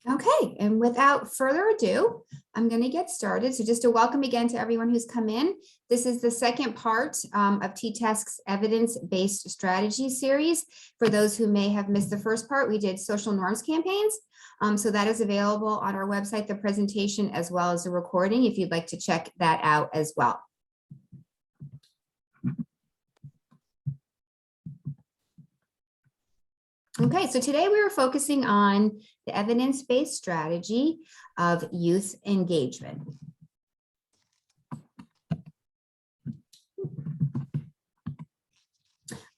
Okay, and without further ado, I'm going to get started. So just a welcome again to everyone who's come in. This is the second part of T-Task's evidence-based strategy series. For those who may have missed the first part, we did social norms campaigns. So that is available on our website, the presentation, as well as the recording, if you'd like to check that out as well. Okay, so today we were focusing on the evidence-based strategy of youth engagement.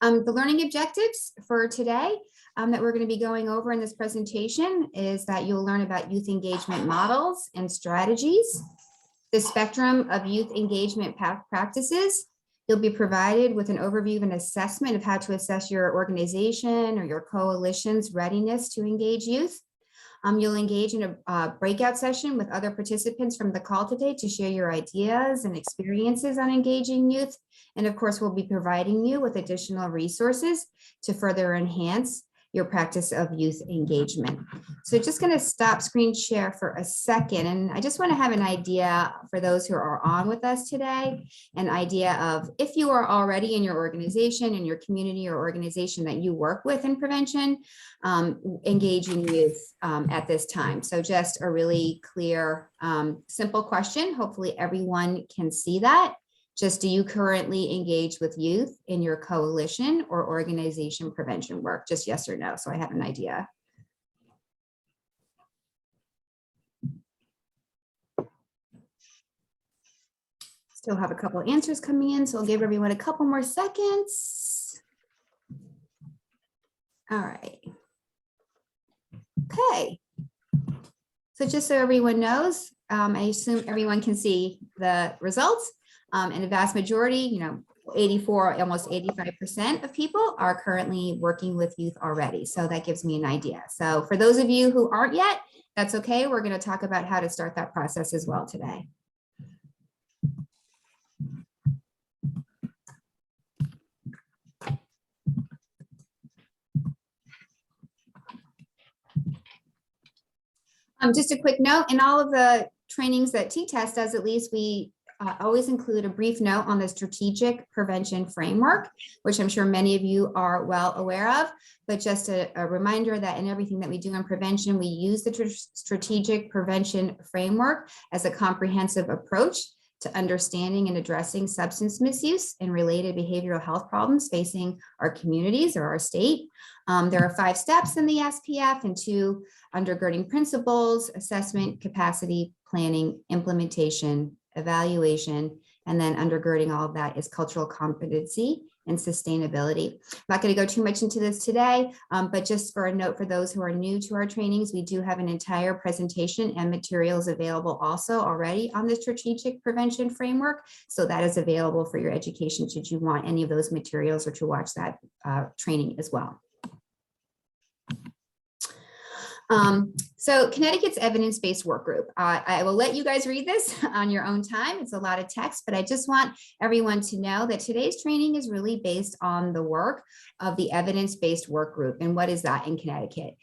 The learning objectives for today that we're going to be going over in this presentation is that you'll learn about youth engagement models and strategies, the spectrum of youth engagement practices. You'll be provided with an overview and assessment of how to assess your organization or your coalition's readiness to engage youth. You'll engage in a breakout session with other participants from the call today to share your ideas and experiences on engaging youth. And of course, we'll be providing you with additional resources to further enhance your practice of youth engagement. So just going to stop screen share for a second. And I just want to have an idea for those who are on with us today, an idea of if you are already in your organization, in your community or organization that you work with in prevention, engaging youth at this time. So just a really clear, simple question. Hopefully everyone can see that. Just, do you currently engage with youth in your coalition or organization prevention work? Just yes or no, so I have an idea. Still have a couple of answers coming in, so I'll give everyone a couple more seconds. All right. Okay. So just so everyone knows, I assume everyone can see the results. And the vast majority, 84, almost 85% of people are currently working with youth already. So that gives me an idea. So for those of you who aren't yet, that's okay. We're going to talk about how to start that process as well today. Just a quick note, in all of the trainings that T-Test does, at least we always include a brief note on the strategic prevention framework, which I'm sure many of you are well aware of, but just a reminder that in everything that we do in prevention, we use the strategic prevention framework as a comprehensive approach to understanding and addressing substance misuse and related behavioral health problems facing our communities or our state. There are 5 steps in the SPF and 2 undergirding principles: assessment, capacity, planning, implementation, evaluation, and then undergirding all of that is cultural competency and sustainability. I'm not going to go too much into this today, but just for a note for those who are new to our trainings, we do have an entire presentation and materials available also already on the strategic prevention framework. So that is available for your education should you want any of those materials or to watch that training as well. So Connecticut's evidence-based work group. I will let you guys read this on your own time. It's a lot of text, but I just want everyone to know that today's training is really based on the work of the evidence-based work group. And what is that in Connecticut?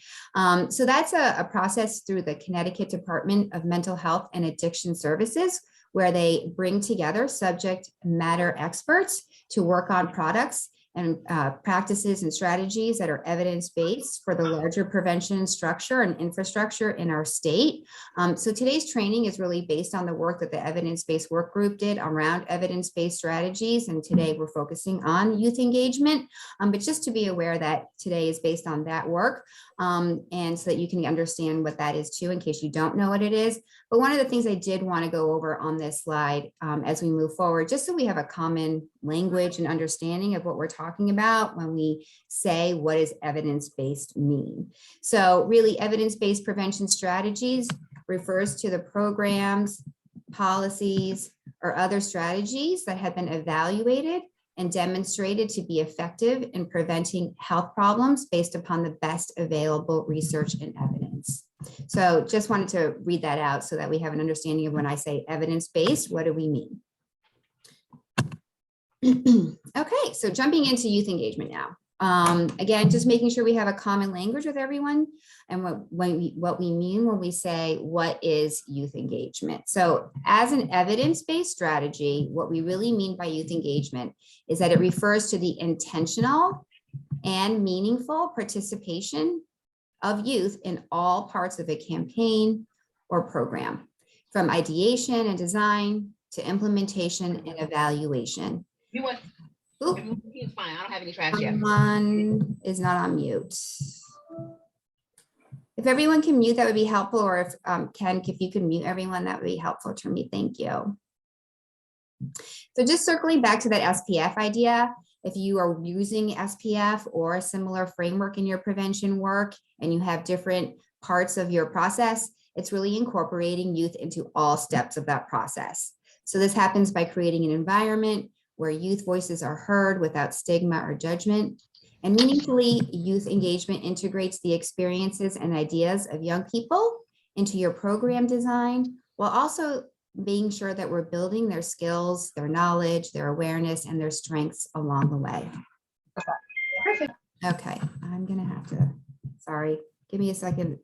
So that's a process through the Connecticut Department of Mental Health and Addiction Services, where they bring together subject matter experts to work on products and practices and strategies that are evidence-based for the larger prevention structure and infrastructure in our state. So today's training is really based on the work that the evidence-based work group did around evidence-based strategies. And today we're focusing on youth engagement, but just to be aware that today is based on that work. And so that you can understand what that is too, in case you don't know what it is. But one of the things I did want to go over on this slide as we move forward, just so we have a common language and understanding of what we're talking about when we say, what does evidence-based mean? So really, evidence-based prevention strategies refers to the programs, policies, or other strategies that have been evaluated and demonstrated to be effective in preventing health problems based upon the best available research and evidence. So just wanted to read that out so that we have an understanding of when I say evidence-based, what do we mean? Okay, so jumping into youth engagement now. Again, just making sure we have a common language with everyone and what we mean when we say, what is youth engagement? So as an evidence-based strategy, what we really mean by youth engagement is that it refers to the intentional and meaningful participation of youth in all parts of a campaign or program, from ideation and design to implementation and evaluation. You want? He's fine. I don't have any trash yet. Someone is not on mute. If everyone can mute, that would be helpful. Or if Ken, if you can mute everyone, that would be helpful to me. Thank you. So just circling back to that SPF idea, if you are using SPF or a similar framework in your prevention work and you have different parts of your process, it's really incorporating youth into all steps of that process. So this happens by creating an environment where youth voices are heard without stigma or judgment. And meaningfully, youth engagement integrates the experiences and ideas of young people into your program design, while also being sure that we're building their skills, their knowledge, their awareness, and their strengths along the way. Perfect. Okay, I'm gonna have to, sorry, give me a second.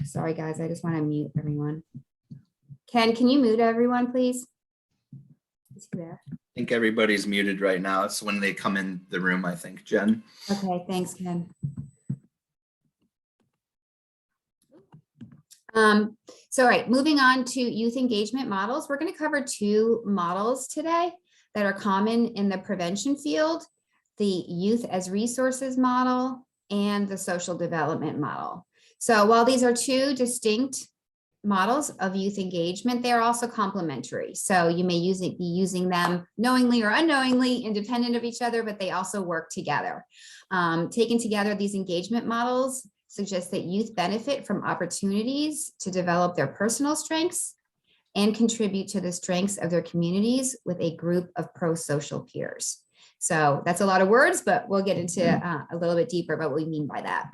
Sorry, guys, I just want to mute everyone. Ken, can you mute everyone, please? Is he there? I think everybody's muted right now. It's when they come in the room, I think, Jen. Okay, thanks, Ken. So, all right, moving on to youth engagement models. We're going to cover two models today that are common in the prevention field: the youth as resources model and the social development model. So while these are two distinct models of youth engagement, they are also complementary. So you may be using them knowingly or unknowingly, independent of each other, but they also work together. Taken together, these engagement models suggest that youth benefit from opportunities to develop their personal strengths and contribute to the strengths of their communities with a group of pro-social peers. So that's a lot of words, but we'll get into a little bit deeper about what we mean by that.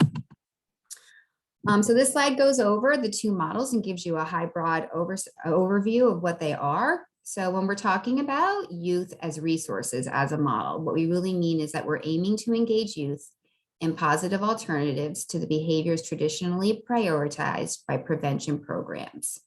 So this slide goes over the two models and gives you a high broad overview of what they are. So when we're talking about youth as resources as a model, what we really mean is that we're aiming to engage youth in positive alternatives to the behaviors traditionally prioritized by prevention programs.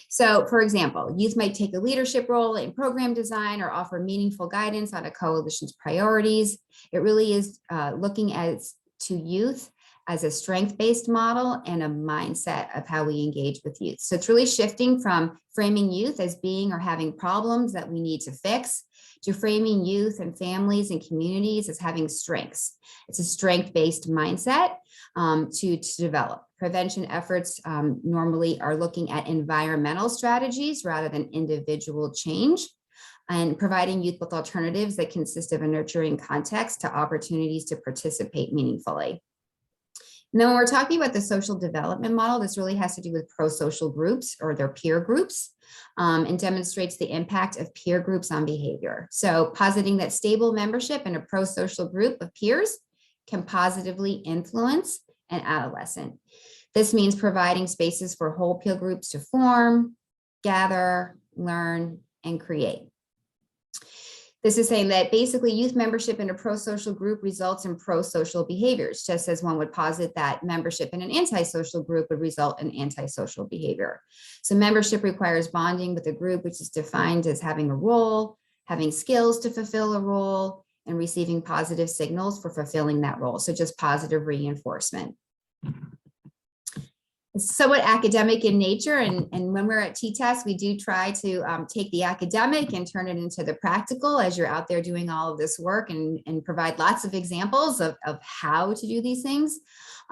So for example, youth might take a leadership role in program design or offer meaningful guidance on a coalition's priorities. It really is looking to youth as a strength-based model and a mindset of how we engage with youth. So it's really shifting from framing youth as being or having problems that we need to fix to framing youth and families and communities as having strengths. It's a strength-based mindset to develop. Prevention efforts normally are looking at environmental strategies rather than individual change, and providing youth with alternatives that consist of a nurturing context to opportunities to participate meaningfully. And then when we're talking about the social development model, this really has to do with pro-social groups or their peer groups, and demonstrates the impact of peer groups on behavior. So positing that stable membership in a pro-social group of peers can positively influence an adolescent. This means providing spaces for whole peer groups to form, gather, learn, and create. This is saying that basically youth membership in a pro-social group results in pro-social behaviors, just as one would posit that membership in an antisocial group would result in antisocial behavior. So membership requires bonding with a group, which is defined as having a role, having skills to fulfill a role, and receiving positive signals for fulfilling that role. So just positive reinforcement. It's somewhat academic in nature, and when we're at T-Test, we do try to take the academic and turn it into the practical as you're out there doing all of this work, and provide lots of examples of how to do these things.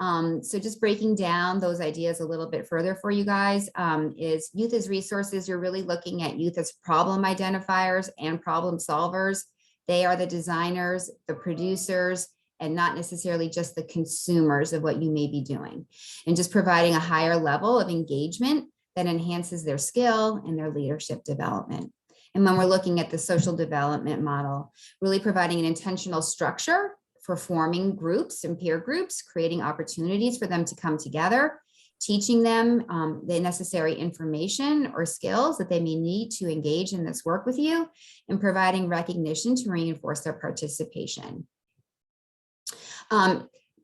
So just breaking down those ideas a little bit further for you guys is youth as resources. You're really looking at youth as problem identifiers and problem solvers. They are the designers, the producers, and not necessarily just the consumers of what you may be doing, and just providing a higher level of engagement that enhances their skill and their leadership development. And when we're looking at the social development model, really providing an intentional structure for forming groups and peer groups, creating opportunities for them to come together, teaching them the necessary information or skills that they may need to engage in this work with you, and providing recognition to reinforce their participation.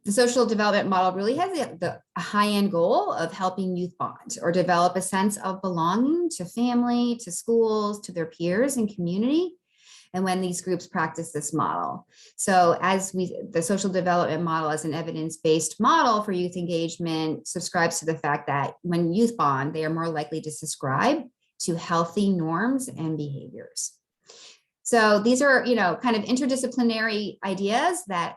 The social development model really has a high-end goal of helping youth bond or develop a sense of belonging to family, to schools, to their peers and community, and when these groups practice this model. So the social development model as an evidence-based model for youth engagement subscribes to the fact that when youth bond, they are more likely to subscribe to healthy norms and behaviors. So these are, kind of interdisciplinary ideas that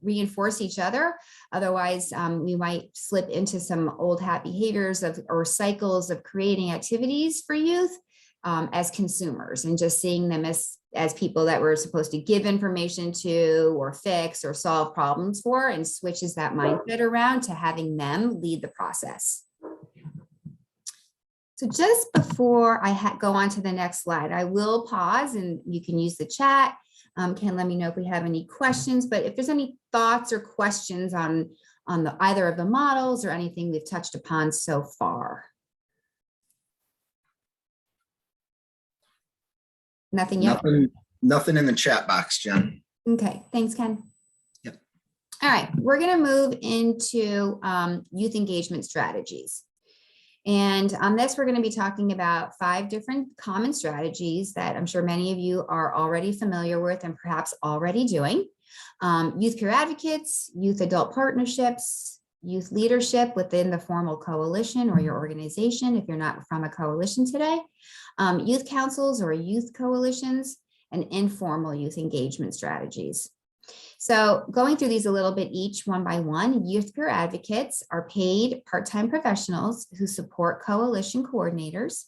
reinforce each other. Otherwise, we might slip into some old hat behaviors or cycles of creating activities for youth as consumers, and just seeing them as people that we're supposed to give information to or fix or solve problems for, and switches that mindset around to having them lead the process. So just before I go on to the next slide, I will pause and you can use the chat. Ken, let me know if we have any questions, but if there's any thoughts or questions on either of the models or anything we've touched upon so far. Nothing yet? Nothing in the chat box, Jen. Okay, thanks, Ken. Yep. All right, we're going to move into youth engagement strategies. And on this, we're going to be talking about 5 different common strategies that I'm sure many of you are already familiar with and perhaps already doing. Youth peer advocates, youth adult partnerships, youth leadership within the formal coalition or your organization if you're not from a coalition today, youth councils or youth coalitions, and informal youth engagement strategies. So going through these a little bit each one by one, youth peer advocates are paid part-time professionals who support coalition coordinators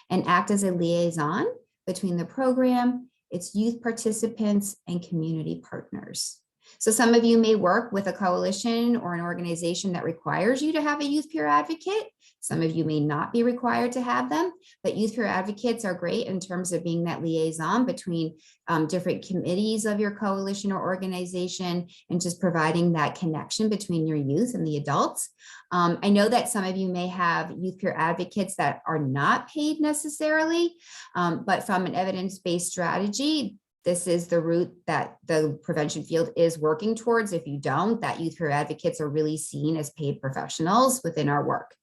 and act as a liaison between the program, its youth participants, and community partners. So some of you may work with a coalition or an organization that requires you to have a youth peer advocate. Some of you may not be required to have them, but youth peer advocates are great in terms of being that liaison between different committees of your coalition or organization, and just providing that connection between your youth and the adults. I know that some of you may have youth peer advocates that are not paid necessarily, but from an evidence-based strategy, this is the route that the prevention field is working towards. If you don't, that youth peer advocates are really seen as paid professionals within our work.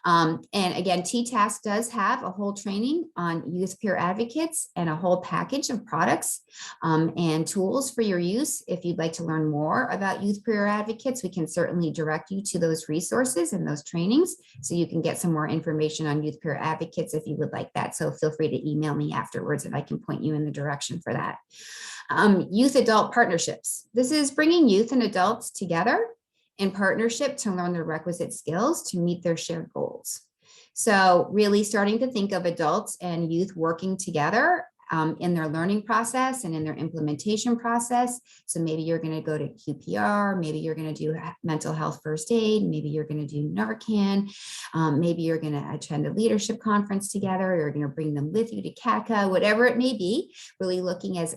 And again, T-Task does have a whole training on youth peer advocates and a whole package of products and tools for your use. If you'd like to learn more about youth peer advocates, we can certainly direct you to those resources and those trainings so you can get some more information on youth peer advocates if you would like that. So feel free to email me afterwards and I can point you in the direction for that. Youth adult partnerships. This is bringing youth and adults together in partnership to learn the requisite skills to meet their shared goals. So really starting to think of adults and youth working together in their learning process and in their implementation process. So maybe you're going to go to QPR, maybe you're going to do mental health first aid, maybe you're going to do Narcan, maybe you're going to attend a leadership conference together, you're going to bring them with you to CACA, whatever it may be, really looking as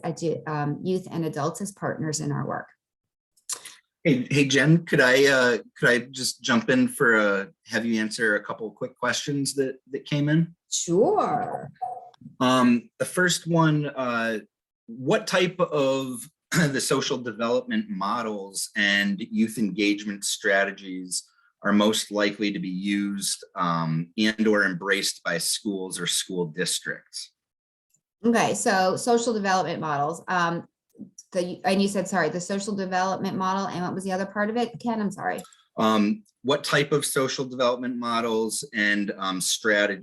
youth and adults as partners in our work. Hey Jen, could I just jump in for have you answer a couple of quick questions that came in? Sure. The first one, what type of the social development models and youth engagement strategies are most likely to be used and or embraced by schools or school districts? Okay, so social development models. And you said, sorry, the social development model, and what was the other part of it, Ken? I'm sorry. What type of social development models and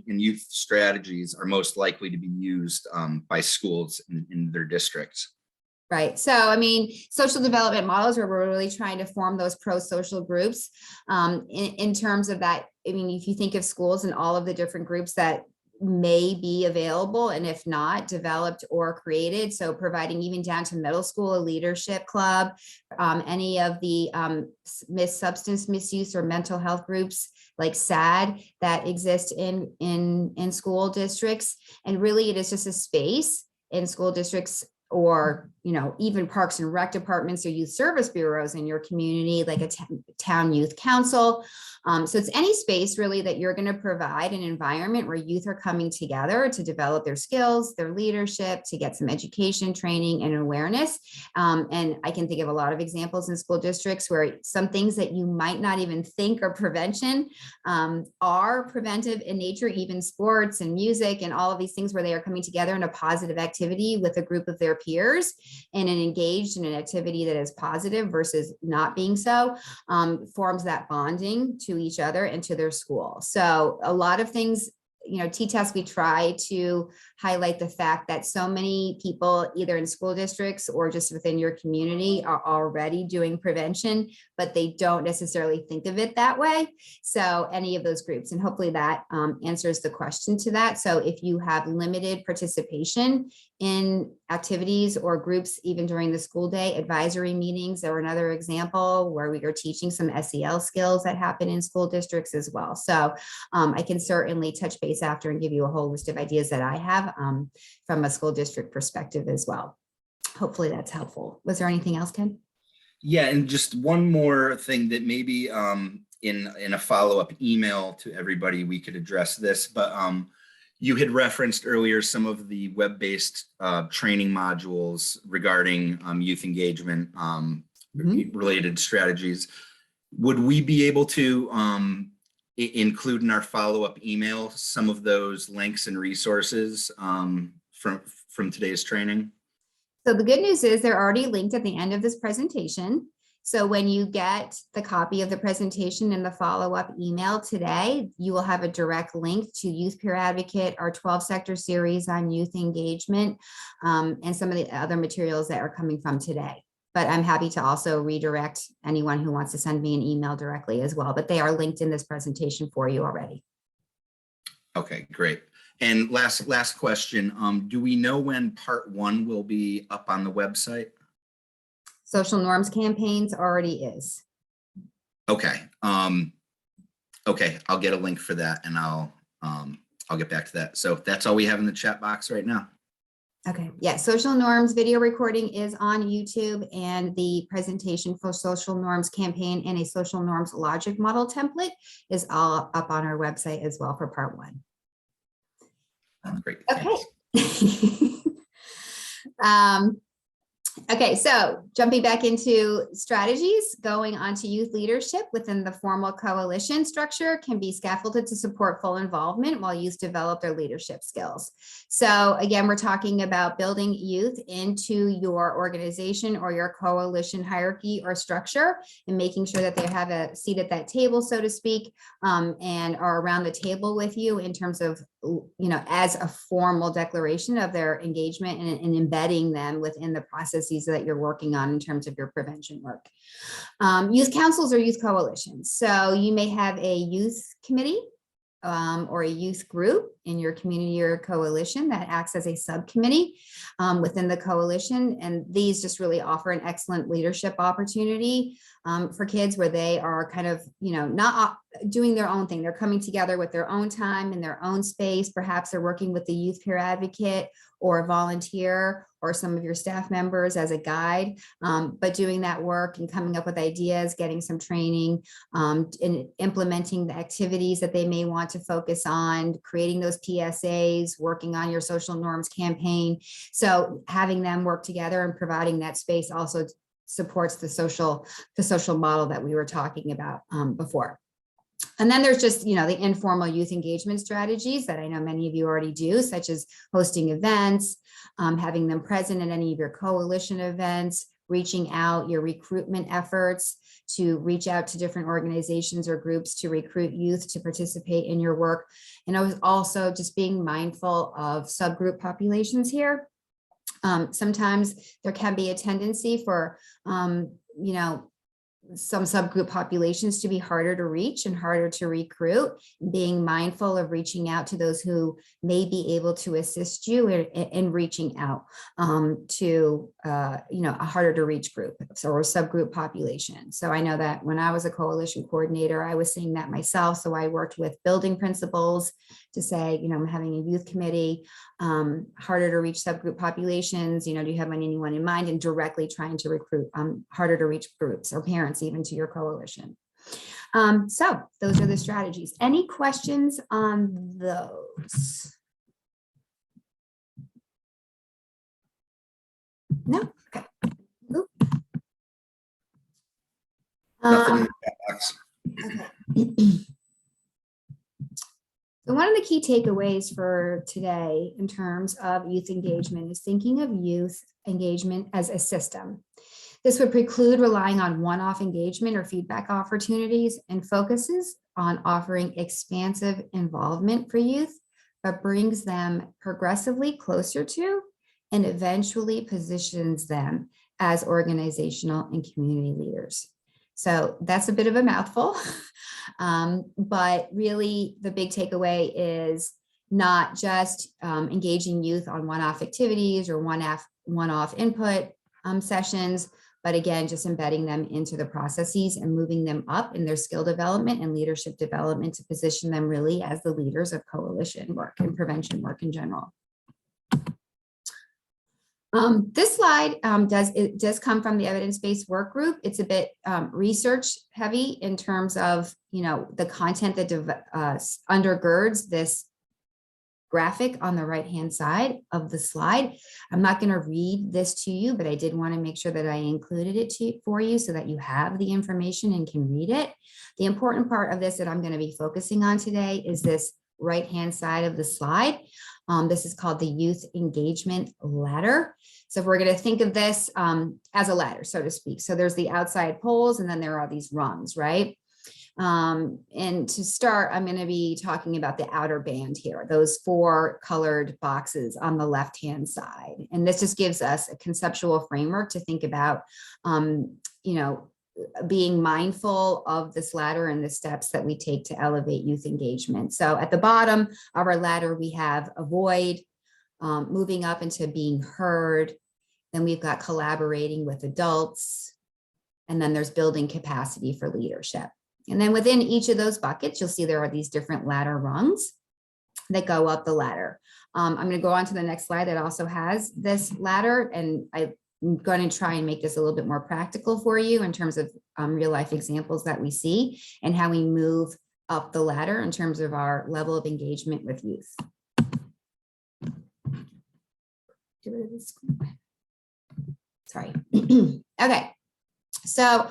youth strategies are most likely to be used by schools in their districts? Right. So, I mean, social development models where we're really trying to form those pro-social groups in terms of that. I mean, if you think of schools and all of the different groups that may be available, and if not, developed or created. So providing even down to middle school, a leadership club, any of the substance misuse or mental health groups like SAD that exist in school districts. And really it is just a space in school districts or, even parks and rec departments or youth service bureaus in your community, like a town youth council. So it's any space really that you're going to provide an environment where youth are coming together to develop their skills, their leadership, to get some education, training, and awareness. And I can think of a lot of examples in school districts where some things that you might not even think are prevention are preventive in nature, even sports and music and all of these things where they are coming together in a positive activity with a group of their peers and engaged in an activity that is positive versus not being so, forms that bonding to each other and to their school. So a lot of things, T-Test, we try to highlight the fact that so many people, either in school districts or just within your community, are already doing prevention, but they don't necessarily think of it that way. So any of those groups, and hopefully that answers the question to that. So if you have limited participation in activities or groups, even during the school day, advisory meetings are another example where we are teaching some SEL skills that happen in school districts as well. So I can certainly touch base after and give you a whole list of ideas that I have from a school district perspective as well. Hopefully that's helpful. Was there anything else, Ken? Yeah, and just one more thing that maybe in a follow-up email to everybody, we could address this, but you had referenced earlier some of the web-based training modules regarding youth engagement related strategies. Would we be able to include in our follow-up email some of those links and resources from today's training? So the good news is they're already linked at the end of this presentation. So when you get the copy of the presentation in the follow-up email today, you will have a direct link to Youth Peer Advocate, our 12-sector series on youth engagement, and some of the other materials that are coming from today. But I'm happy to also redirect anyone who wants to send me an email directly as well. But they are linked in this presentation for you already. Okay, great. And last question, do we know when part 1 will be up on the website? Social norms campaigns already is. Okay. Okay, I'll get a link for that and I'll get back to that. So that's all we have in the chat box right now. Okay, yeah, social norms video recording is on YouTube, and the presentation for social norms campaign and a social norms logic model template is all up on our website as well for part 1. Great. Okay. Okay, so jumping back into strategies, going on to youth leadership within the formal coalition structure can be scaffolded to support full involvement while youth develop their leadership skills. So again, we're talking about building youth into your organization or your coalition hierarchy or structure and making sure that they have a seat at that table, so to speak, and are around the table with you in terms of, as a formal declaration of their engagement and embedding them within the processes that you're working on in terms of your prevention work. Youth councils or youth coalitions. So you may have a youth committee or a youth group in your community or coalition that acts as a subcommittee within the coalition. And these just really offer an excellent leadership opportunity for kids where they are kind of, not doing their own thing. They're coming together with their own time in their own space. Perhaps they're working with the youth peer advocate or a volunteer or some of your staff members as a guide, but doing that work and coming up with ideas, getting some training, and implementing the activities that they may want to focus on, creating those PSAs, working on your social norms campaign. So having them work together and providing that space also supports the social model that we were talking about before. And then there's just, the informal youth engagement strategies that I know many of you already do, such as hosting events, having them present at any of your coalition events, reaching out, your recruitment efforts to reach out to different organizations or groups to recruit youth to participate in your work. And I was also just being mindful of subgroup populations here. Sometimes there can be a tendency for, some subgroup populations to be harder to reach and harder to recruit, being mindful of reaching out to those who may be able to assist you in reaching out to, a harder to reach group or subgroup population. So I know that when I was a coalition coordinator, I was seeing that myself. So I worked with building principals to say, you know, I'm having a youth committee, harder to reach subgroup populations, you know, do you have anyone in mind, and directly trying to recruit harder to reach groups or parents even to your coalition. So those are the strategies. Any questions on those? No? Okay. Oop. Nothing in the box. Okay. So one of the key takeaways for today in terms of youth engagement is thinking of youth engagement as a system. This would preclude relying on one-off engagement or feedback opportunities, and focuses on offering expansive involvement for youth, but brings them progressively closer to and eventually positions them as organizational and community leaders. So that's a bit of a mouthful, but really the big takeaway is not just engaging youth on one-off activities or one-off input sessions, but again, just embedding them into the processes and moving them up in their skill development and leadership development to position them really as the leaders of coalition work and prevention work in general. This slide does come from the evidence-based work group. It's a bit research heavy in terms of, you know, the content that undergirds this graphic on the right-hand side of the slide. I'm not going to read this to you, but I did want to make sure that I included it for you so that you have the information and can read it. The important part of this that I'm going to be focusing on today is this right-hand side of the slide. This is called the Youth Engagement Ladder. So if we're going to think of this as a ladder, so to speak. So there's the outside poles, and then there are these rungs, right? And to start, I'm going to be talking about the outer band here, those 4 colored boxes on the left-hand side. And this just gives us a conceptual framework to think about, you know, being mindful of this ladder and the steps that we take to elevate youth engagement. So at the bottom of our ladder, we have avoid, moving up into being heard. Then we've got collaborating with adults. And then there's building capacity for leadership. And then within each of those buckets, you'll see there are these different ladder rungs that go up the ladder. I'm going to go on to the next slide that also has this ladder, and I'm going to try and make this a little bit more practical for you in terms of real life examples that we see and how we move up the ladder in terms of our level of engagement with youth. Get rid of this screen. Sorry. Okay. So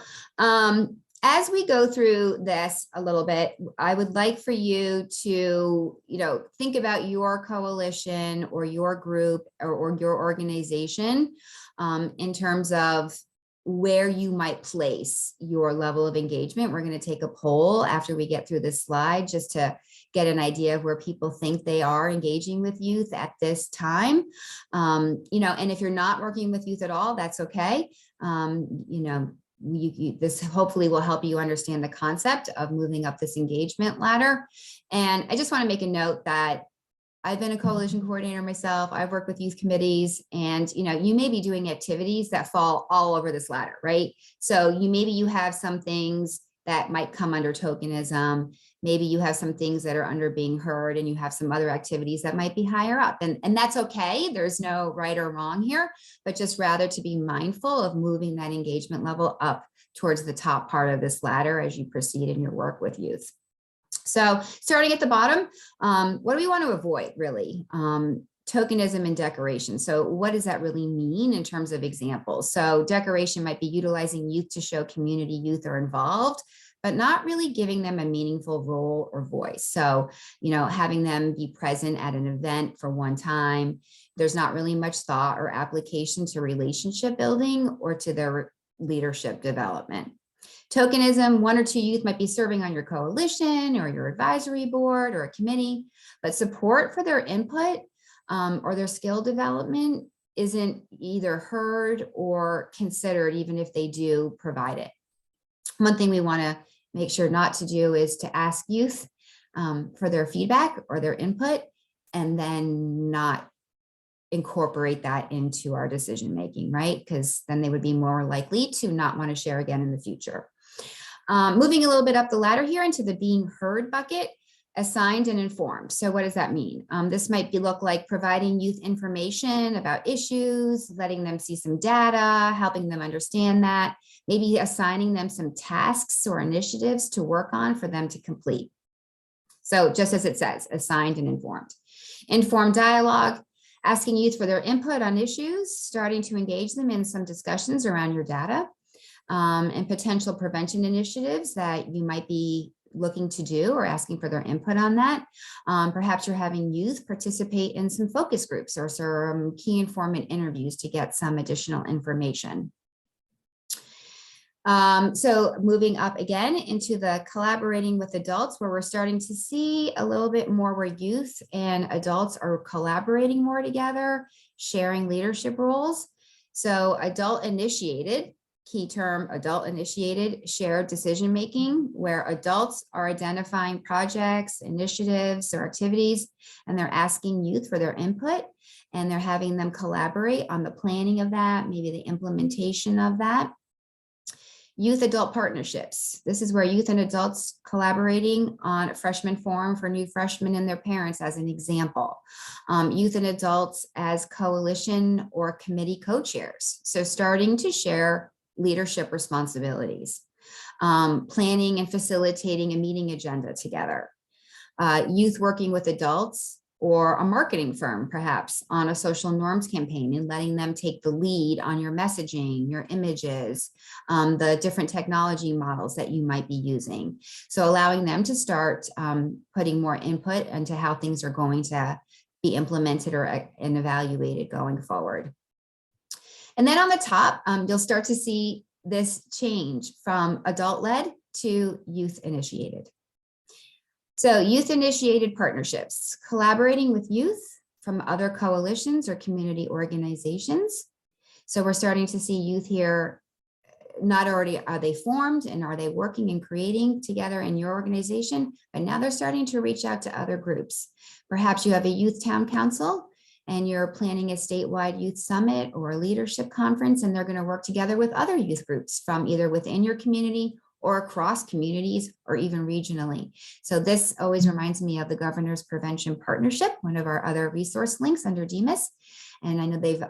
as we go through this a little bit, I would like for you to, you know, think about your coalition or your group or your organization in terms of where you might place your level of engagement. We're going to take a poll after we get through this slide just to get an idea of where people think they are engaging with youth at this time. You know, and if you're not working with youth at all, that's okay. You know, this hopefully will help you understand the concept of moving up this engagement ladder. And I just want to make a note that I've been a coalition coordinator myself. I've worked with youth committees, and you know, you may be doing activities that fall all over this ladder, right? So maybe you have some things that might come under tokenism. Maybe you have some things that are under being heard, and you have some other activities that might be higher up. And that's okay. There's no right or wrong here, but just rather to be mindful of moving that engagement level up towards the top part of this ladder as you proceed in your work with youth. So starting at the bottom, what do we want to avoid really? Tokenism and decoration. So what does that really mean in terms of examples? So decoration might be utilizing youth to show community youth are involved, but not really giving them a meaningful role or voice. So, you know, having them be present at an event for one time, there's not really much thought or application to relationship building or to their leadership development. Tokenism, 1 or 2 youth might be serving on your coalition or your advisory board or a committee, but support for their input or their skill development isn't either heard or considered, even if they do provide it. One thing we want to make sure not to do is to ask youth for their feedback or their input and then not incorporate that into our decision making, right? Because then they would be more likely to not want to share again in the future. Moving a little bit up the ladder here into the being heard bucket. Assigned and informed. So what does that mean? This might look like providing youth information about issues, letting them see some data, helping them understand that, maybe assigning them some tasks or initiatives to work on for them to complete. So just as it says, assigned and informed. Informed dialogue, asking youth for their input on issues, starting to engage them in some discussions around your data, and potential prevention initiatives that you might be looking to do or asking for their input on that. Perhaps you're having youth participate in some focus groups or some key informant interviews to get some additional information. So moving up again into the collaborating with adults, where we're starting to see a little bit more where youth and adults are collaborating more together, sharing leadership roles. So adult initiated, key term, adult initiated shared decision making, where adults are identifying projects, initiatives, or activities, and they're asking youth for their input, and they're having them collaborate on the planning of that, maybe the implementation of that. Youth adult partnerships. This is where youth and adults collaborating on a freshman forum for new freshmen and their parents as an example. Youth and adults as coalition or committee co-chairs. So starting to share leadership responsibilities, planning and facilitating a meeting agenda together. Youth working with adults or a marketing firm, perhaps on a social norms campaign, and letting them take the lead on your messaging, your images, the different technology models that you might be using. So allowing them to start putting more input into how things are going to be implemented and evaluated going forward. And then on the top, you'll start to see this change from adult-led to youth-initiated. So youth-initiated partnerships, collaborating with youth from other coalitions or community organizations. So we're starting to see youth here, not already are they formed and are they working and creating together in your organization, but now they're starting to reach out to other groups. Perhaps you have a youth town council and you're planning a statewide youth summit or a leadership conference, and they're going to work together with other youth groups from either within your community or across communities or even regionally. So this always reminds me of the Governor's Prevention Partnership, one of our other resource links under DEMIS. And I know they've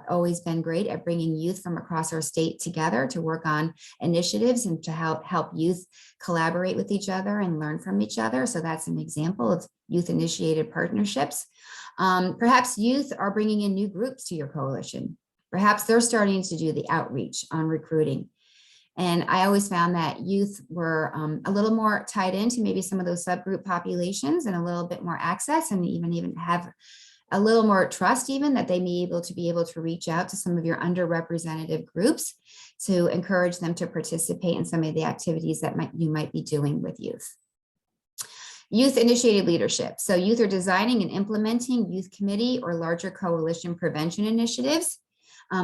always been great at bringing youth from across our state together to work on initiatives and to help youth collaborate with each other and learn from each other. So that's an example of youth-initiated partnerships. Perhaps youth are bringing in new groups to your coalition. Perhaps they're starting to do the outreach on recruiting. And I always found that youth were a little more tied into maybe some of those subgroup populations and a little bit more access, and even have a little more trust even that they may be able to reach out to some of your underrepresented groups to encourage them to participate in some of the activities that you might be doing with youth. Youth-initiated leadership. So youth are designing and implementing youth committee or larger coalition prevention initiatives.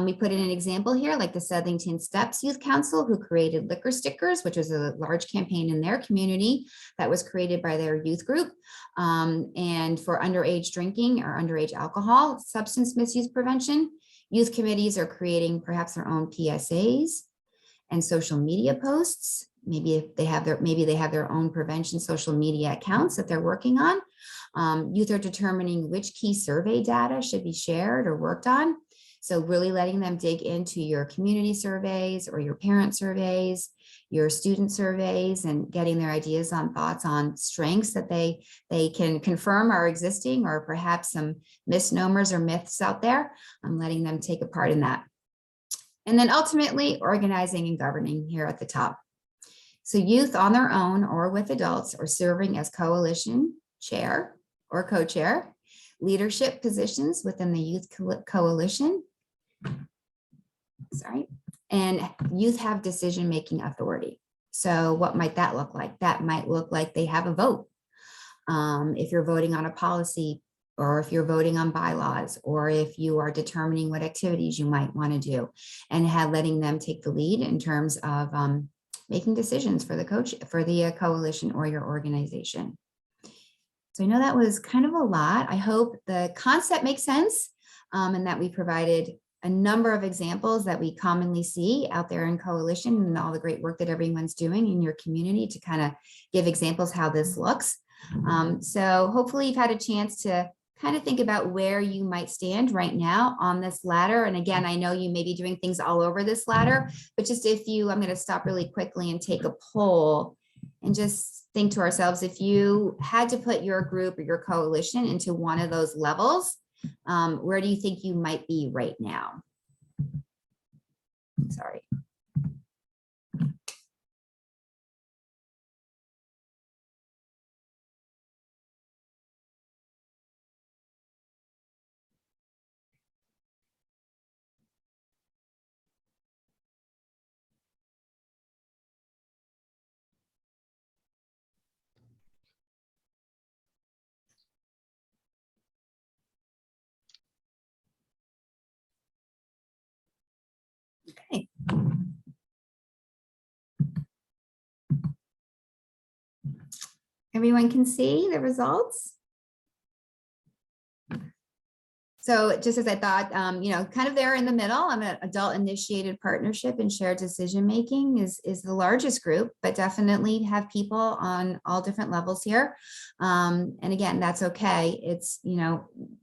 We put in an example here, like the Southington Steps Youth Council, who created liquor stickers, which was a large campaign in their community that was created by their youth group. And for underage drinking or underage alcohol, substance misuse prevention, youth committees are creating perhaps their own PSAs and social media posts. Maybe they have their own prevention social media accounts that they're working on. Youth are determining which key survey data should be shared or worked on. So really letting them dig into your community surveys or your parent surveys, your student surveys, and getting their ideas on thoughts on strengths that they can confirm are existing, or perhaps some misnomers or myths out there. I'm letting them take a part in that. And then ultimately organizing and governing here at the top. So youth on their own or with adults are serving as coalition chair or co-chair, leadership positions within the youth coalition. And youth have decision-making authority. So what might that look like? That might look like they have a vote. If you're voting on a policy, or if you're voting on bylaws, or if you are determining what activities you might want to do, and letting them take the lead in terms of making decisions for the coalition or your organization. So I know that was kind of a lot. I hope the concept makes sense, and that we provided a number of examples that we commonly see out there in coalition and all the great work that everyone's doing in your community to kind of give examples how this looks. So hopefully you've had a chance to kind of think about where you might stand right now on this ladder. And again, I know you may be doing things all over this ladder, but just if you, I'm going to stop really quickly and take a poll and just think to ourselves, if you had to put your group or your coalition into one of those levels, where do you think you might be right now? Sorry. Okay. Everyone can see the results. So just as I thought, kind of there in the middle, I'm an adult initiated partnership and shared decision making is the largest group, but definitely have people on all different levels here. And again, that's okay. It's,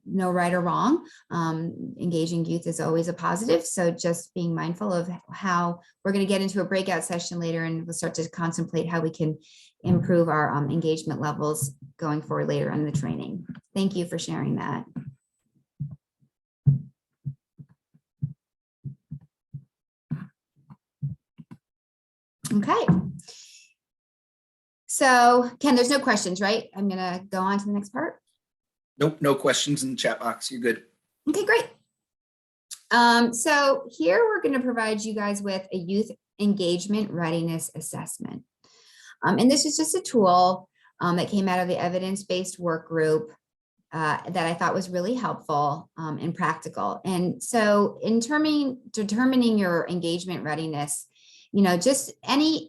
no right or wrong. Engaging youth is always a positive. So just being mindful of how we're going to get into a breakout session later, and we'll start to contemplate how we can improve our engagement levels going forward later in the training. Thank you for sharing that. Okay. So Ken, there's no questions, right? I'm going to go on to the next part. Nope, no questions in the chat box. You're good. Okay, great. So here we're going to provide you guys with a youth engagement readiness assessment. And this is just a tool that came out of the evidence-based work group that I thought was really helpful and practical. And so in determining your engagement readiness, just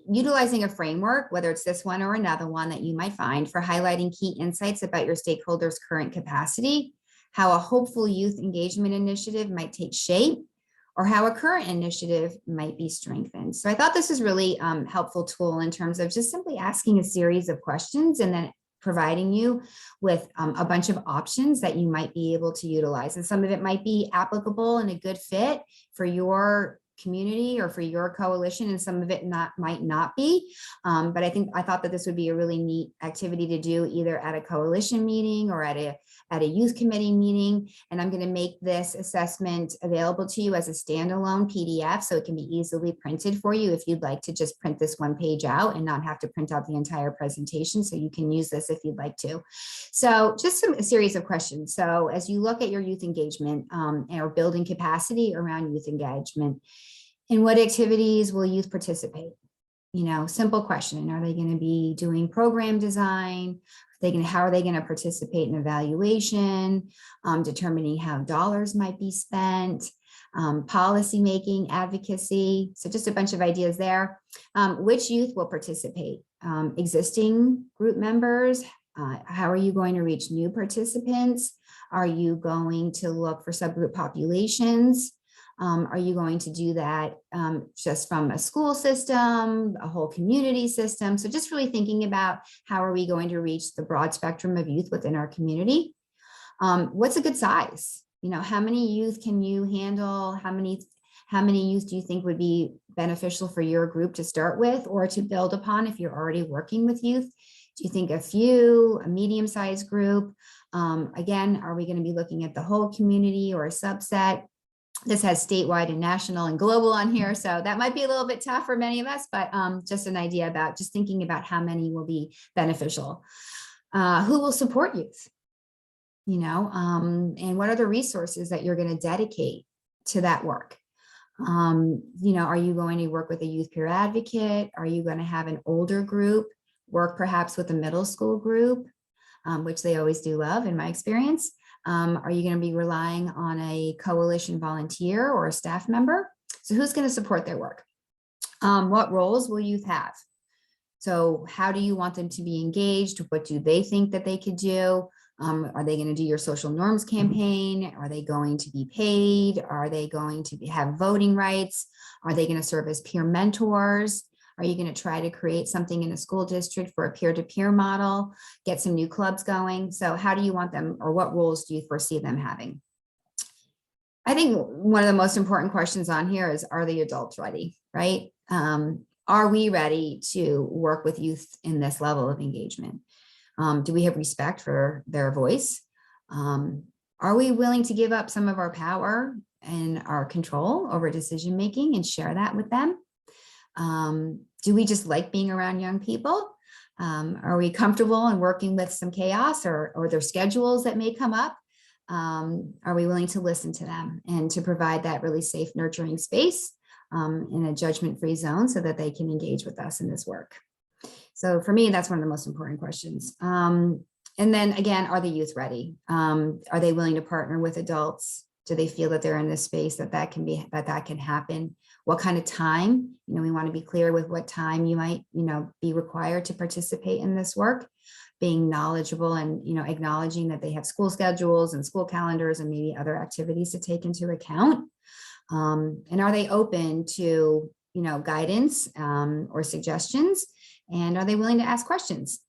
utilizing a framework, whether it's this one or another one that you might find, for highlighting key insights about your stakeholders' current capacity, how a hopeful youth engagement initiative might take shape, or how a current initiative might be strengthened. So I thought this is really helpful tool in terms of just simply asking a series of questions and then providing you with a bunch of options that you might be able to utilize. And some of it might be applicable and a good fit for your community or for your coalition, and some of it might not be. But I thought that this would be a really neat activity to do either at a coalition meeting or at a youth committee meeting. And I'm going to make this assessment available to you as a standalone PDF, so it can be easily printed for you if you'd like to just print this one page out and not have to print out the entire presentation. So you can use this if you'd like to. So just a series of questions. So as you look at your youth engagement or building capacity around youth engagement, in what activities will youth participate? Simple question. Are they going to be doing program design? How are they going to participate in evaluation, determining how dollars might be spent, policy making, advocacy? So just a bunch of ideas there. Which youth will participate? Existing group members? How are you going to reach new participants? Are you going to look for subgroup populations? Are you going to do that just from a school system, a whole community system? So just really thinking about how are we going to reach the broad spectrum of youth within our community? What's a good size? How many youth can you handle? How many youth do you think would be beneficial for your group to start with or to build upon if you're already working with youth? Do you think a medium-sized group? Again, are we going to be looking at the whole community or a subset? This has statewide and national and global on here, so that might be a little bit tough for many of us, but just an idea about just thinking about how many will be beneficial. Who will support youth? And what are the resources that you're going to dedicate to that work? Are you going to work with a youth peer advocate? Are you going to have an older group work perhaps with a middle school group, which they always do love in my experience? Are you going to be relying on a coalition volunteer or a staff member? So who's going to support their work? What roles will youth have? So how do you want them to be engaged? What do they think that they could do? Are they going to do your social norms campaign? Are they going to be paid? Are they going to have voting rights? Are they going to serve as peer mentors? Are you going to try to create something in a school district for a peer-to-peer model, get some new clubs going? So how do you want them, or what roles do you foresee them having? I think one of the most important questions on here is, are the adults ready, right? Are we ready to work with youth in this level of engagement? Do we have respect for their voice? Are we willing to give up some of our power and our control over decision-making and share that with them? Do we just like being around young people? Are we comfortable in working with some chaos or their schedules that may come up? Are we willing to listen to them and to provide that really safe, nurturing space in a judgment-free zone so that they can engage with us in this work? So for me, that's one of the most important questions. And then again, are the youth ready? Are they willing to partner with adults? Do they feel that they're in this space that can happen? What kind of time? We want to be clear with what time you might, be required to participate in this work, being knowledgeable and, acknowledging that they have school schedules and school calendars and maybe other activities to take into account. And are they open to, guidance or suggestions? And are they willing to ask questions?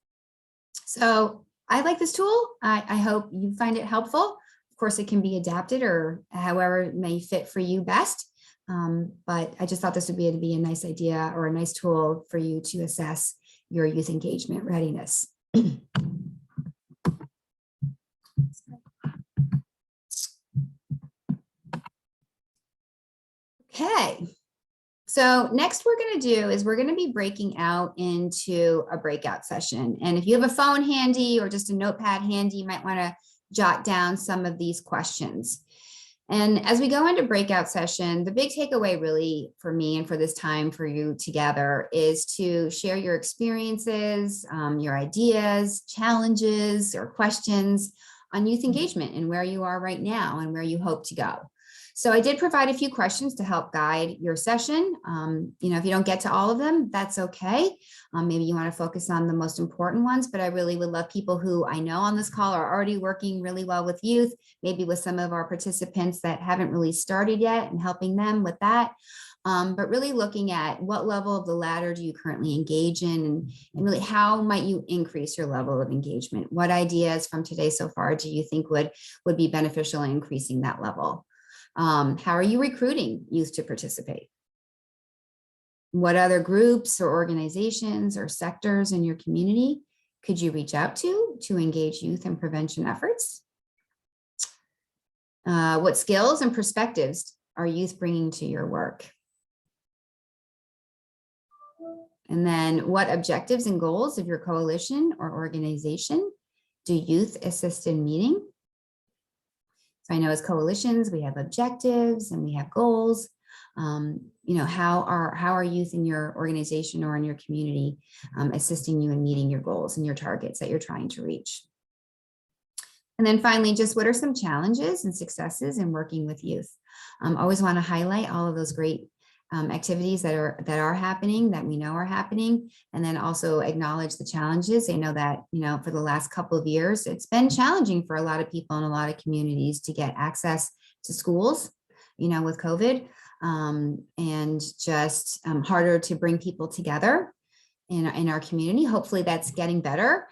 So I like this tool. I hope you find it helpful. Of course, it can be adapted or however it may fit for you best. But I just thought this would be a nice idea or a nice tool for you to assess your youth engagement readiness. Okay. So next we're going to do is we're going to be breaking out into a breakout session. And if you have a phone handy or just a notepad handy, you might want to jot down some of these questions. And as we go into breakout session, the big takeaway really for me and for this time for you together is to share your experiences, your ideas, challenges, or questions on youth engagement and where you are right now and where you hope to go. So I did provide a few questions to help guide your session. If you don't get to all of them, that's okay. Maybe you want to focus on the most important ones, but I really would love people who I know on this call are already working really well with youth, maybe with some of our participants that haven't really started yet and helping them with that. But really looking at what level of the ladder do you currently engage in and really how might you increase your level of engagement? What ideas from today so far do you think would be beneficial in increasing that level? How are you recruiting youth to participate? What other groups or organizations or sectors in your community could you reach out to engage youth in prevention efforts? What skills and perspectives are youth bringing to your work? And then what objectives and goals of your coalition or organization do youth assist in meeting? So I know as coalitions, we have objectives and we have goals. How are youth in your organization or in your community assisting you in meeting your goals and your targets that you're trying to reach? And then finally, just what are some challenges and successes in working with youth? Always want to highlight all of those great activities that are happening, that we know are happening, and then also acknowledge the challenges. I know that, for the last couple of years, it's been challenging for a lot of people in a lot of communities to get access to schools, with COVID, and just harder to bring people together in our community. Hopefully that's getting better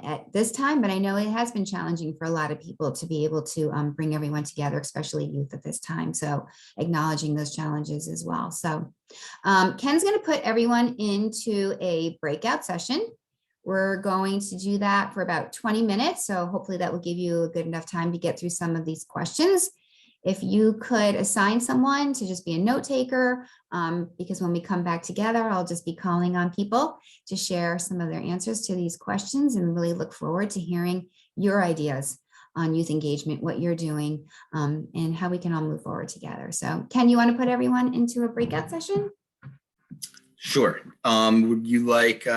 at this time, but I know it has been challenging for a lot of people to be able to bring everyone together, especially youth at this time. So acknowledging those challenges as well. So Ken's going to put everyone into a breakout session. We're going to do that for about 20 minutes. So hopefully that will give you a good enough time to get through some of these questions. If you could assign someone to just be a note taker, because when we come back together, I'll just be calling on people to share some of their answers to these questions and really look forward to hearing your ideas on youth engagement, what you're doing, and how we can all move forward together. So Ken, you want to put everyone into a breakout session? Sure. Would you like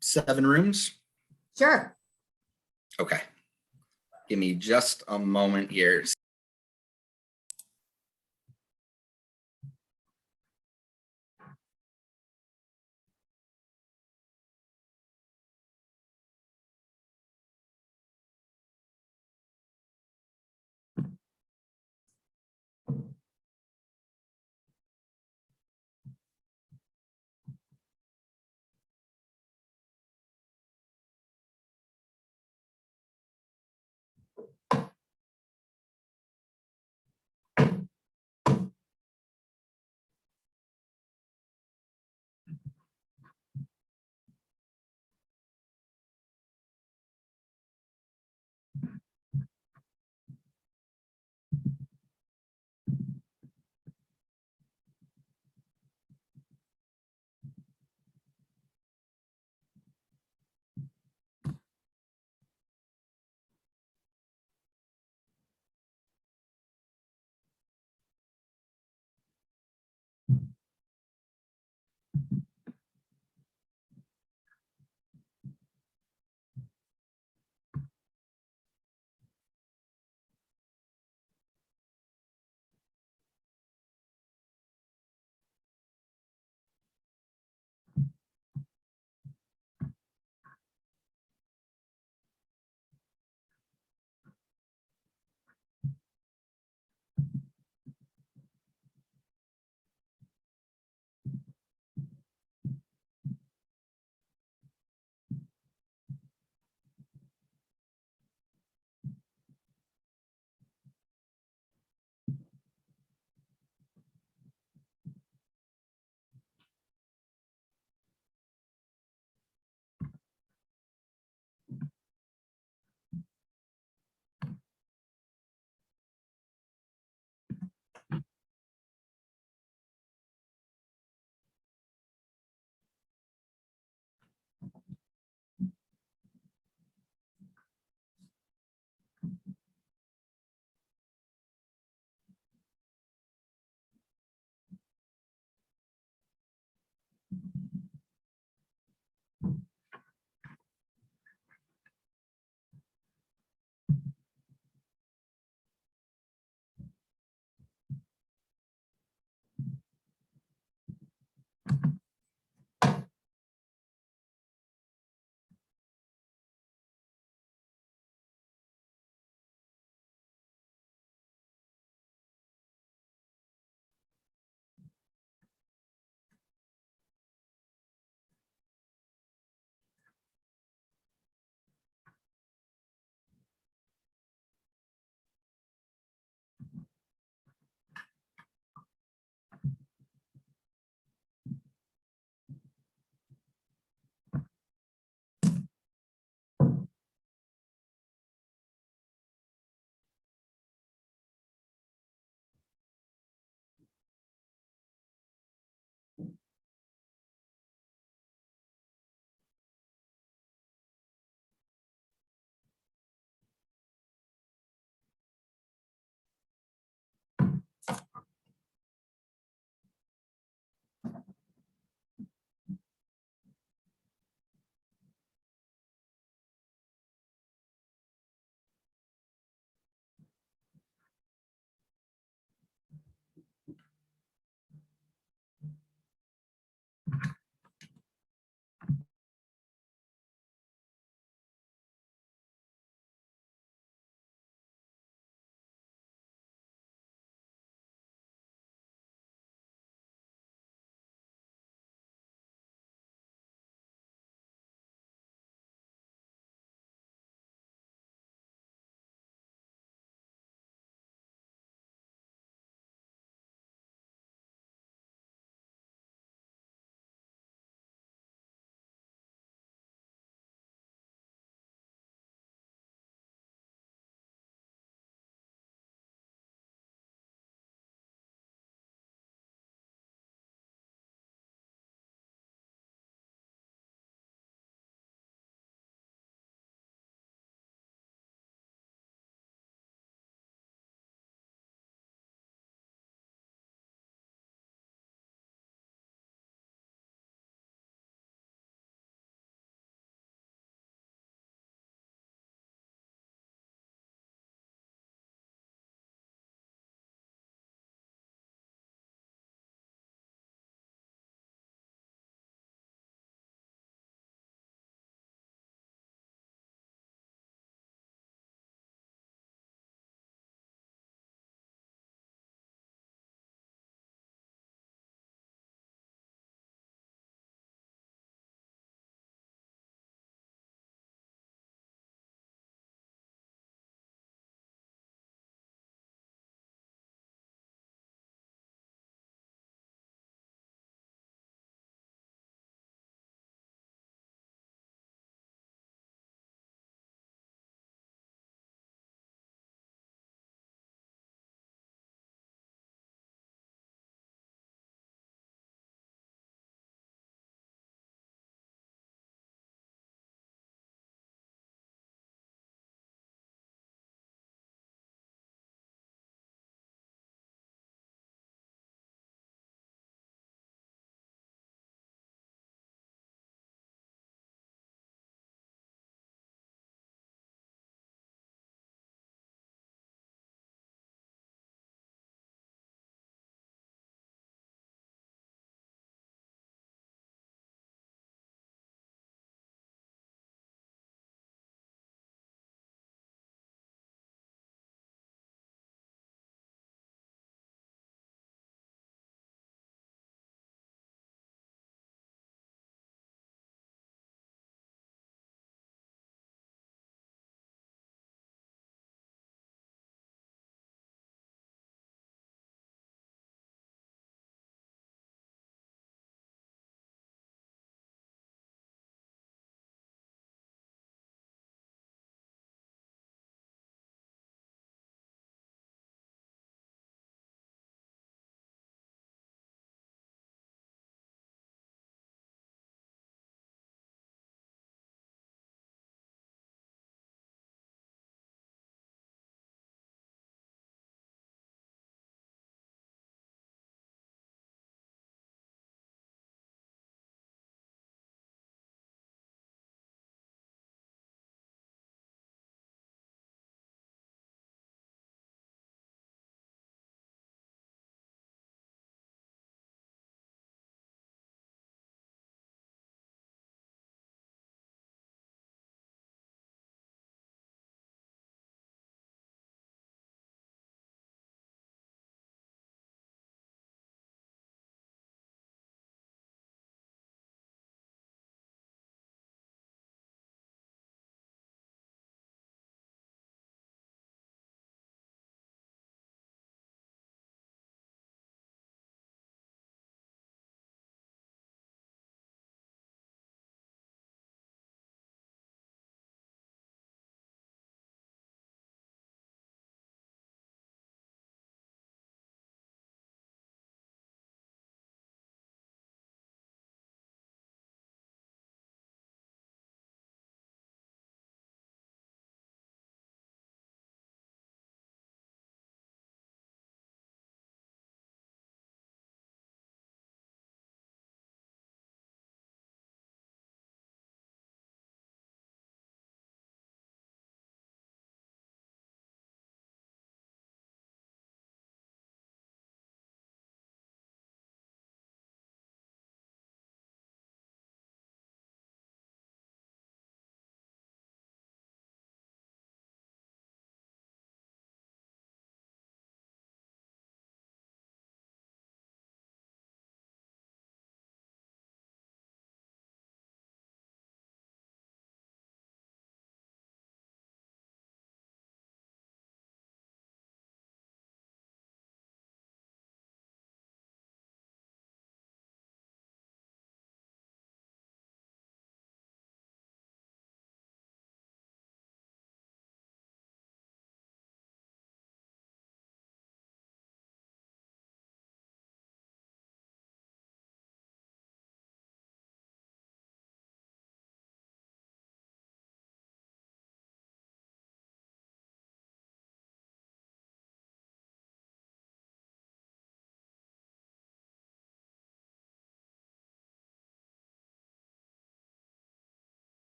7 rooms? Sure. Okay. Give me just a moment here.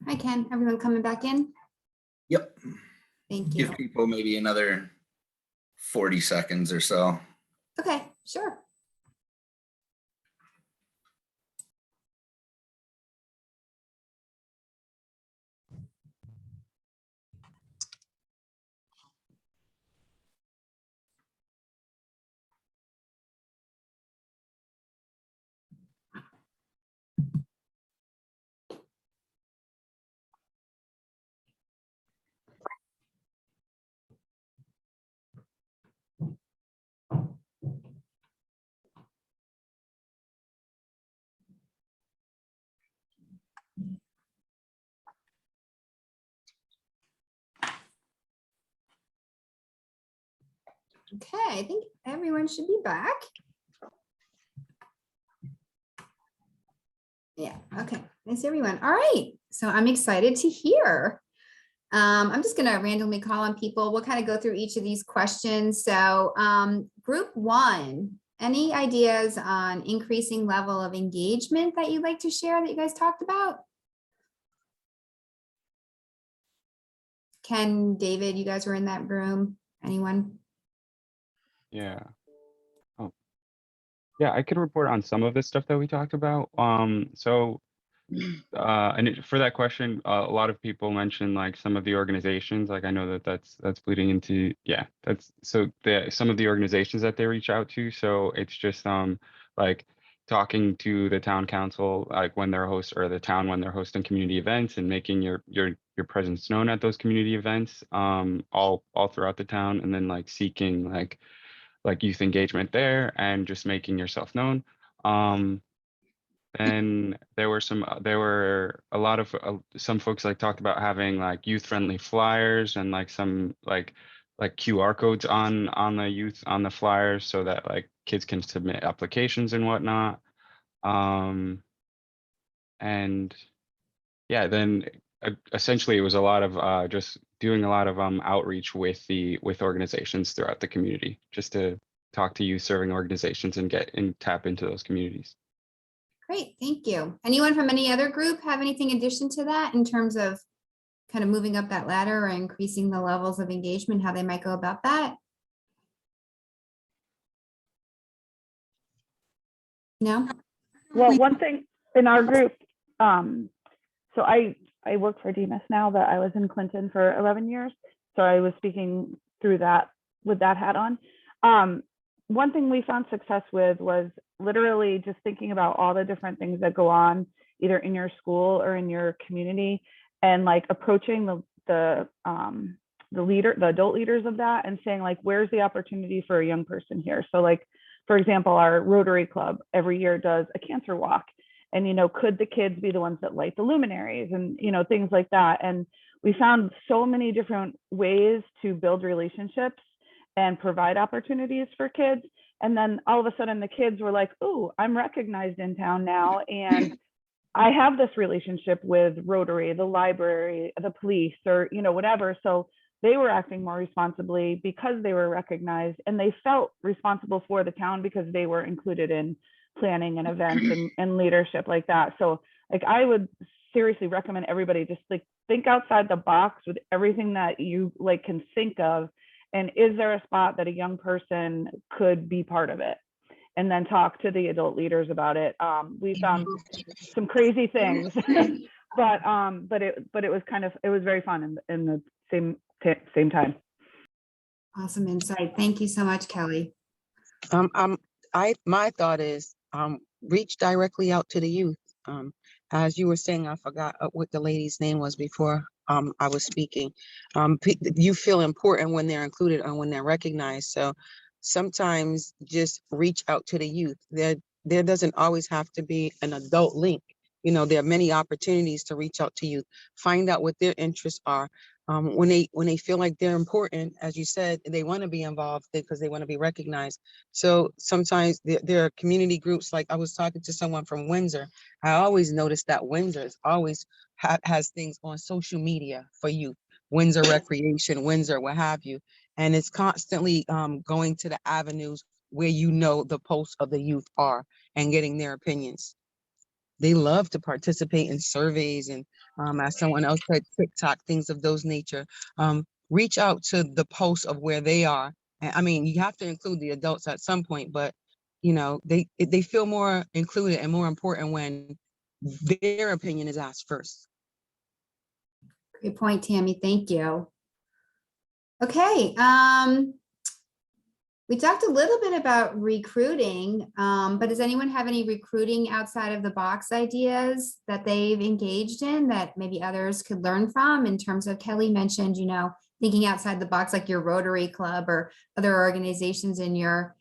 Hi, Ken. Everyone coming back in? Yep. Thank you. Give people maybe another 40 seconds or so. Okay, sure. Okay, I think everyone should be back. Yeah, okay. Nice, everyone. All right, so I'm excited to hear. I'm just gonna randomly call on people. We'll kind of go through each of these questions. So group one, any ideas on increasing level of engagement that you'd like to share that you guys talked about? Ken, David, you guys were in that room. Anyone? Yeah. Oh, yeah, I could report on some of the stuff that we talked about. For that question, a lot of people mentioned like some of the organizations. Like I know that that's bleeding into, yeah, that's so some of the organizations that they reach out to. So it's just like talking to the town council like when they're or the town when they're hosting community events and making your presence known at those community events all throughout the town, and then like seeking like youth engagement there and just making yourself known. And there were a lot of some folks like talked about having like youth friendly flyers and like some like QR codes on the flyers so that like kids can submit applications and whatnot. And yeah, then essentially it was a lot of just doing a lot of outreach with organizations throughout the community, just to talk to youth serving organizations and tap into those communities. Great, thank you. Anyone from any other group have anything in addition to that in terms of kind of moving up that ladder or increasing the levels of engagement, how they might go about that? No? Well, one thing in our group, so I work for Readiness now, but I was in Clinton for 11 years. So I was speaking through that with that hat on. One thing we found success with was literally just thinking about all the different things that go on either in your school or in your community, and like approaching the adult leaders of that and saying like, where's the opportunity for a young person here? So like, for example, our Rotary Club every year does a cancer walk, and could the kids be the ones that light the luminaries and things like that. And we found so many different ways to build relationships and provide opportunities for kids. And then all of a sudden the kids were like, oh, I'm recognized in town now, and I have this relationship with Rotary, the library, the police, or whatever. So they were acting more responsibly because they were recognized, and they felt responsible for the town because they were included in planning and events and leadership like that. So like I would seriously recommend everybody just like think outside the box with everything that you like can think of, and is there a spot that a young person could be part of it, and then talk to the adult leaders about it. We found some crazy things, but it was very fun in the same time. Awesome insight. Thank you so much, Kelly. My thought is reach directly out to the youth. As you were saying, I forgot what the lady's name was before I was speaking. You feel important when they're included and when they're recognized. So sometimes just reach out to the youth. There doesn't always have to be an adult link. There are many opportunities to reach out to youth, find out what their interests are. When they feel like they're important, as you said, they want to be involved because they want to be recognized. So sometimes there are community groups. Like I was talking to someone from Windsor. I always noticed that Windsor always has things on social media for youth, Windsor Recreation, Windsor, what have you. And it's constantly going to the avenues where the posts of the youth are and getting their opinions. they love to participate in surveys and as someone else said, TikTok, things of those nature. Reach out to the posts of where they are. And I mean, you have to include the adults at some point, but you know, they feel more included and more important when their opinion is asked first. Great point, Tammy. Thank you. Okay. We talked a little bit about recruiting, but does anyone have any recruiting outside of the box ideas that they've engaged in that maybe others could learn from? In terms of, Kelly mentioned, you know, thinking outside the box, like your Rotary Club or other organizations in your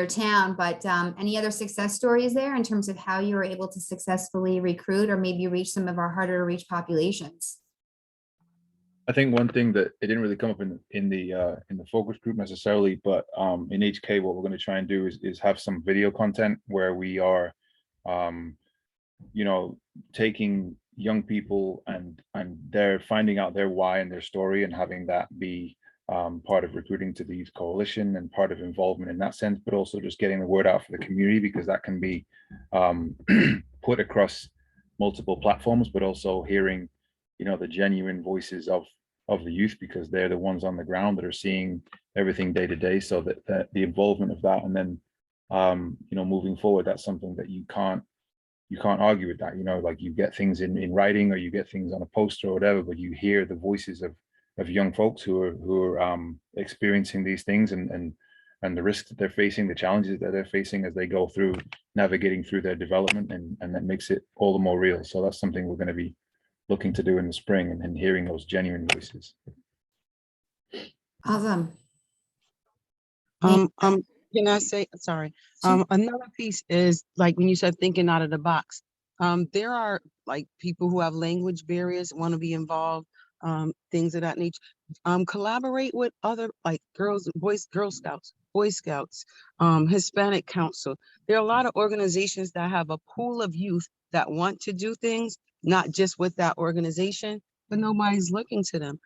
town, but any other success stories there in terms of how you were able to successfully recruit or maybe reach some of our harder to reach populations? I think one thing that it didn't really come up in the focus group necessarily, but in HK, what we're going to try and do is have some video content where we are, you know, taking young people and they're finding out their why and their story and having that be part of recruiting to the youth coalition and part of involvement in that sense, but also just getting the word out for the community, because that can be put across multiple platforms, but also hearing, you know, the genuine voices of the youth, because they're the ones on the ground that are seeing everything day to day. So that the involvement of that, and then you know, moving forward, that's something that you can't argue with that. You know, like you get things in writing or you get things on a poster or whatever, but you hear the voices of young folks who are experiencing these things and the risks that they're facing, the challenges that they're facing as they go through navigating through their development, and that makes it all the more real. So that's something we're going to be looking to do in the spring, and hearing those genuine voices. Awesome. Can I say, sorry, another piece is like when you said thinking out of the box, there are like people who have language barriers, want to be involved, things of that nature. Collaborate with other like Girl Scouts, Boy Scouts, Hispanic Council. There are a lot of organizations that have a pool of youth that want to do things, not just with that organization, but nobody's looking to them.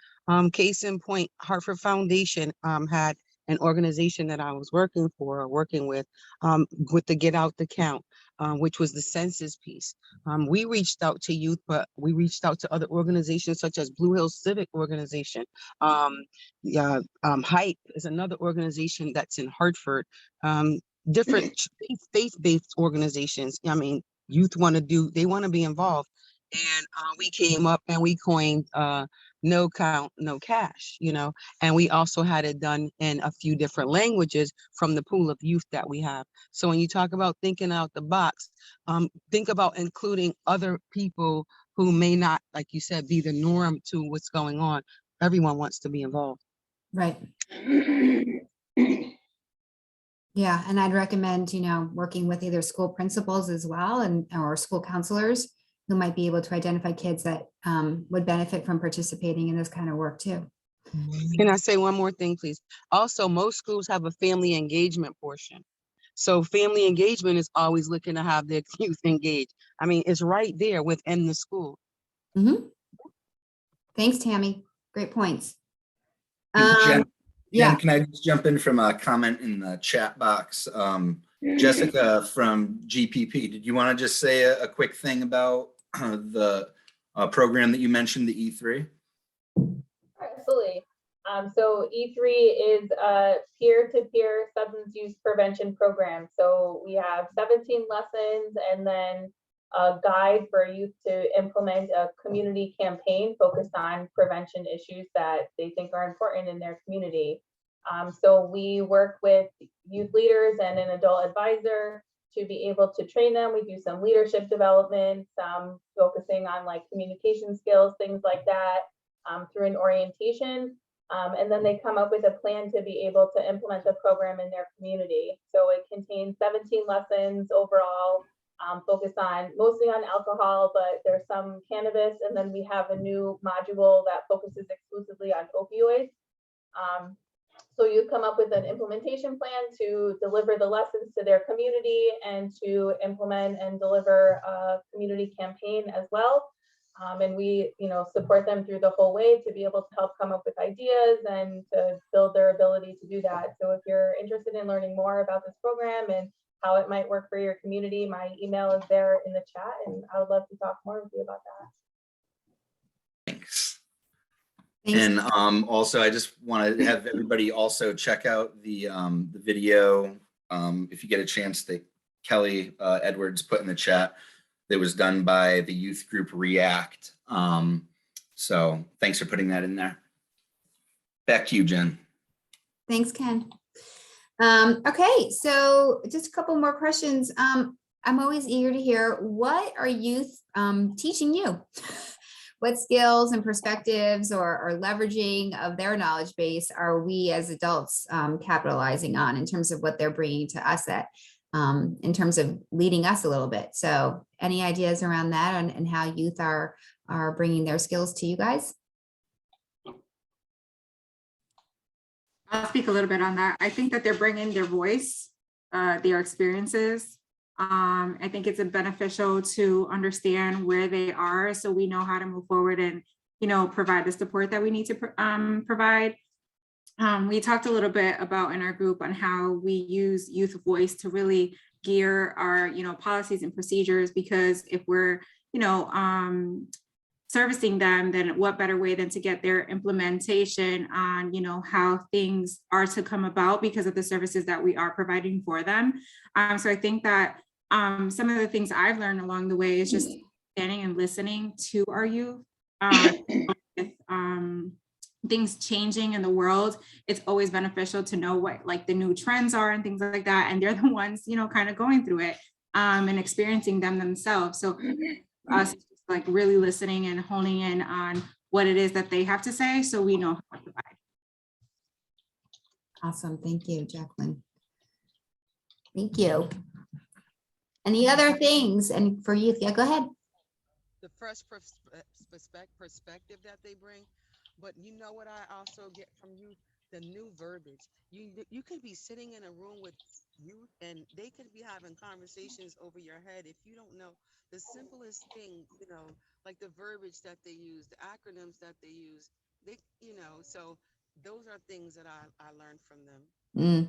Case in point, Hartford Foundation had an organization that I was working with the Get Out the Count, which was the census piece. We reached out to youth, but we reached out to other organizations such as Blue Hills Civic Organization. Hype is another organization that's in Hartford. Different faith-based organizations. I mean, youth they want to be involved. And we came up and we coined no count, no cash, you know, and we also had it done in a few different languages from the pool of youth that we have. So when you talk about thinking out the box, think about including other people who may not, like you said, be the norm to what's going on. Everyone wants to be involved. Right. Yeah, and I'd recommend, you know, working with either school principals as well or school counselors who might be able to identify kids that would benefit from participating in this kind of work too. Can I say one more thing, please? Also, most schools have a family engagement portion. So family engagement is always looking to have their youth engaged. I mean, it's right there within the school. Mm-hmm. Thanks, Tammy. Great points. Jen, yeah. Can I just jump in from a comment in the chat box? Jessica from GPP, did you want to just say a quick thing about the program that you mentioned, the E3? Absolutely. So E3 is a peer-to-peer substance use prevention program. So we have 17 lessons and then a guide for youth to implement a community campaign focused on prevention issues that they think are important in their community. So we work with youth leaders and an adult advisor to be able to train them. We do some leadership development, some focusing on like communication skills, things like that, through an orientation. And then they come up with a plan to be able to implement the program in their community. So it contains 17 lessons overall, focused on mostly on alcohol, but there's some cannabis. And then we have a new module that focuses exclusively on opioids. So you come up with an implementation plan to deliver the lessons to their community and to implement and deliver a community campaign as well. And we, you know, support them through the whole way to be able to help come up with ideas and to build their ability to do that. So if you're interested in learning more about this program and how it might work for your community. My email is there in the chat, and I would love to talk more with you about that. Thanks. Thanks. And also, I just want to have everybody also check out the video, if you get a chance, that Kelly Edwards put in the chat that was done by the youth group React. So thanks for putting that in there. Back to you, Jen. Thanks, Ken. Okay, so just a couple more questions. I'm always eager to hear, what are youth teaching you? What skills and perspectives or leveraging of their knowledge base are we as adults capitalizing on in terms of what they're bringing to us in terms of leading us a little bit? So any ideas around that and how youth are bringing their skills to you guys? I'll speak a little bit on that. I think that they're bringing their voice, their experiences. I think it's beneficial to understand where they are so we know how to move forward and, provide the support that we need to provide. We talked a little bit about in our group on how we use youth voice to really gear our, policies and procedures, because if we're, servicing them, then what better way than to get their implementation on, how things are to come about because of the services that we are providing for them. So I think that some of the things I've learned along the way is just standing and listening to our youth. With things changing in the world, it's always beneficial to know what like the new trends are and things like that. And they're the ones, kind of going through it and experiencing them themselves. So us like really listening and honing in on what it is that they have to say so we know how to provide. Awesome. Thank you, Jacqueline. Thank you. Any other things? And for youth, yeah, go ahead. The fresh perspective that they bring. But you know what I also get from youth? The new verbiage. You could be sitting in a room with youth and they could be having conversations over your head if you don't know the simplest thing, like the verbiage that they use, the acronyms that they use. So those are things that I learned from them.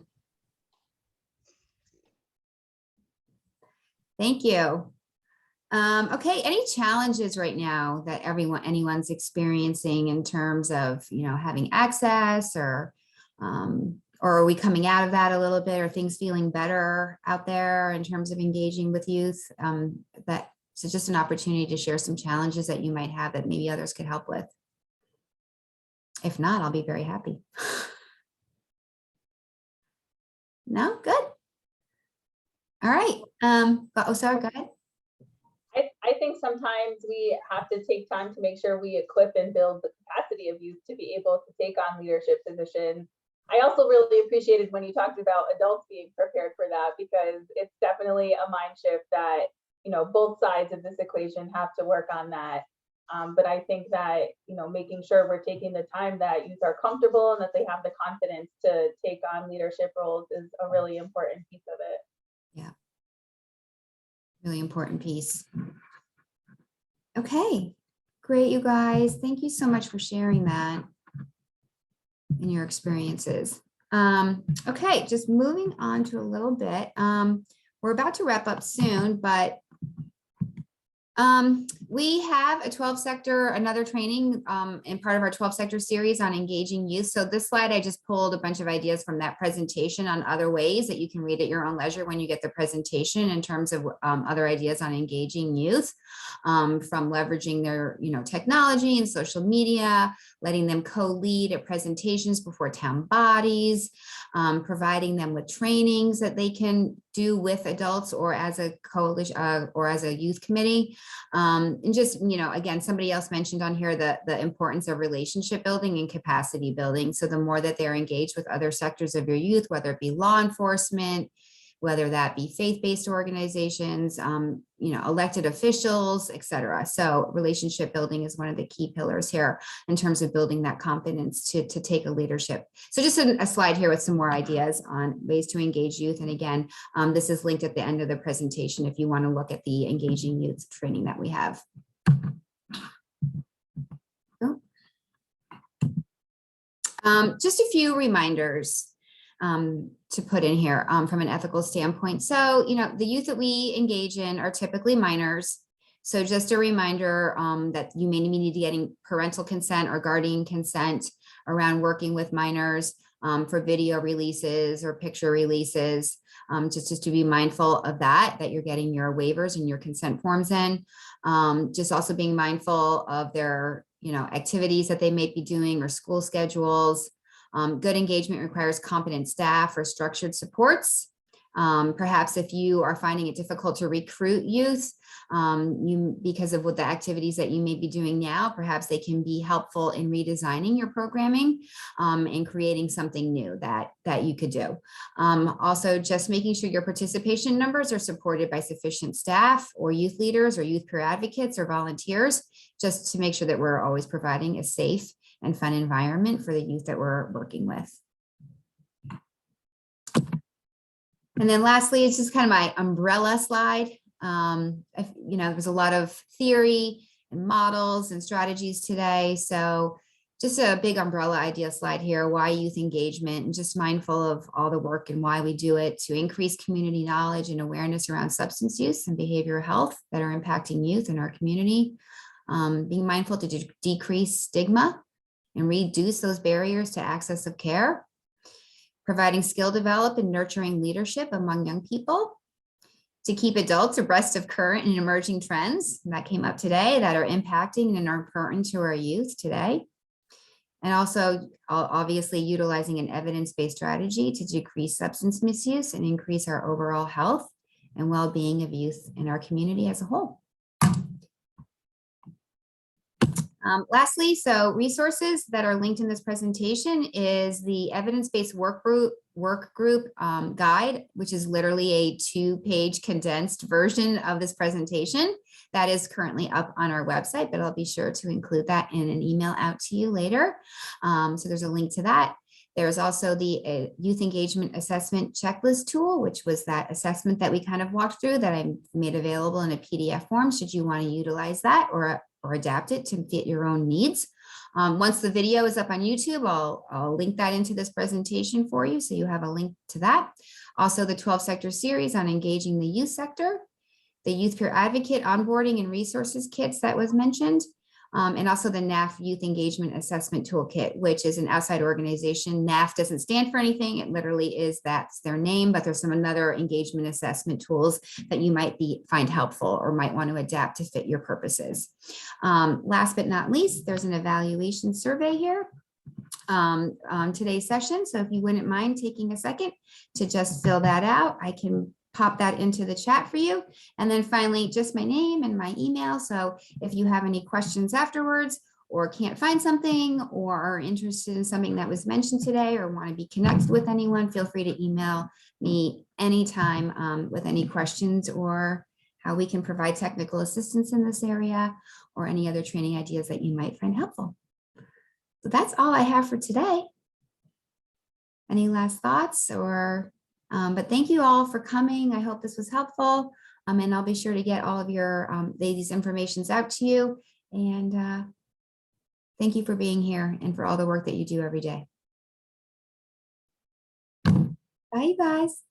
Thank you. Okay, any challenges right now that anyone's experiencing in terms of, having access or are we coming out of that a little bit? Or things feeling better out there in terms of engaging with youth? So just an opportunity to share some challenges that you might have that maybe others could help with. If not, I'll be very happy. No, good. All right. Sorry, go ahead. I think sometimes we have to take time to make sure we equip and build the capacity of youth to be able to take on leadership positions. I also really appreciated when you talked about adults being prepared for that, because it's definitely a mind shift that, both sides of this equation have to work on that. But I think that, making sure we're taking the time that youth are comfortable and that they have the confidence to take on leadership roles is a really important piece of it. Yeah. Really important piece. Okay, great, you guys. Thank you so much for sharing that and your experiences. Okay, just moving on to a little bit. We're about to wrap up soon, but we have a 12 sector, another training in part of our 12 sector series on engaging youth. So this slide, I just pulled a bunch of ideas from that presentation on other ways that you can read at your own leisure when you get the presentation in terms of other ideas on engaging youth, from leveraging their, technology and social media, letting them co-lead at presentations before town bodies, providing them with trainings that they can do with adults or as a coalition or as a youth committee. And just, again, somebody else mentioned on here the importance of relationship building and capacity building. So the more that they're engaged with other sectors of your youth, whether it be law enforcement, whether that be faith-based organizations, elected officials, et cetera. So relationship building is one of the key pillars here in terms of building that confidence to take a leadership. So just a slide here with some more ideas on ways to engage youth. And again, this is linked at the end of the presentation if you want to look at the engaging youth training that we have. Just a few reminders. to put in here from an ethical standpoint. So, the youth that we engage in are typically minors. So just a reminder that you may need to getting parental consent or guardian consent around working with minors for video releases or picture releases. Just to be mindful of that you're getting your waivers and your consent forms in. Just also being mindful of their, activities that they may be doing or school schedules. Good engagement requires competent staff or structured supports. Perhaps if you are finding it difficult to recruit youth, because of what the activities that you may be doing now, perhaps they can be helpful in redesigning your programming and creating something new that you could do. Also, just making sure your participation numbers are supported by sufficient staff or youth leaders or youth peer advocates or volunteers, just to make sure that we're always providing a safe and fun environment for the youth that we're working with. And then lastly, it's just kind of my umbrella slide. There's a lot of theory and models and strategies today. So just a big umbrella idea slide here, why youth engagement, and just mindful of all the work and why we do it to increase community knowledge and awareness around substance use and behavioral health that are impacting youth in our community. Being mindful to decrease stigma and reduce those barriers to access of care. Providing skill develop and nurturing leadership among young people, to keep adults abreast of current and emerging trends that came up today that are impacting and are important to our youth today. And also obviously utilizing an evidence-based strategy to decrease substance misuse and increase our overall health and well-being of youth in our community as a whole. Lastly, so resources that are linked in this presentation is the evidence-based workgroup guide, which is literally a 2-page condensed version of this presentation that is currently up on our website, but I'll be sure to include that in an email out to you later. So there's a link to that. There's also the youth engagement assessment checklist tool, which was that assessment that we kind of walked through that I made available in a PDF form, should you want to utilize that or adapt it to fit your own needs. Once the video is up on YouTube, I'll link that into this presentation for you, so you have a link to that. Also, the 12-sector series on engaging the youth sector, the youth peer advocate onboarding and resources kits that was mentioned, and also the NAF Youth Engagement Assessment Toolkit, which is an outside organization. NAF doesn't stand for anything. It literally is, that's their name, but there's some other engagement assessment tools that you might find helpful or might want to adapt to fit your purposes. Last but not least, there's an evaluation survey here on today's session. So if you wouldn't mind taking a second to just fill that out, I can pop that into the chat for you. And then finally, just my name and my email. So if you have any questions afterwards or can't find something or are interested in something that was mentioned today or want to be connected with anyone, feel free to email me anytime with any questions or how we can provide technical assistance in this area or any other training ideas that you might find helpful. So that's all I have for today. Any last thoughts or but thank you all for coming. I hope this was helpful. And I'll be sure to get all of your these informations out to you. And thank you for being here and for all the work that you do every day. Bye, you guys.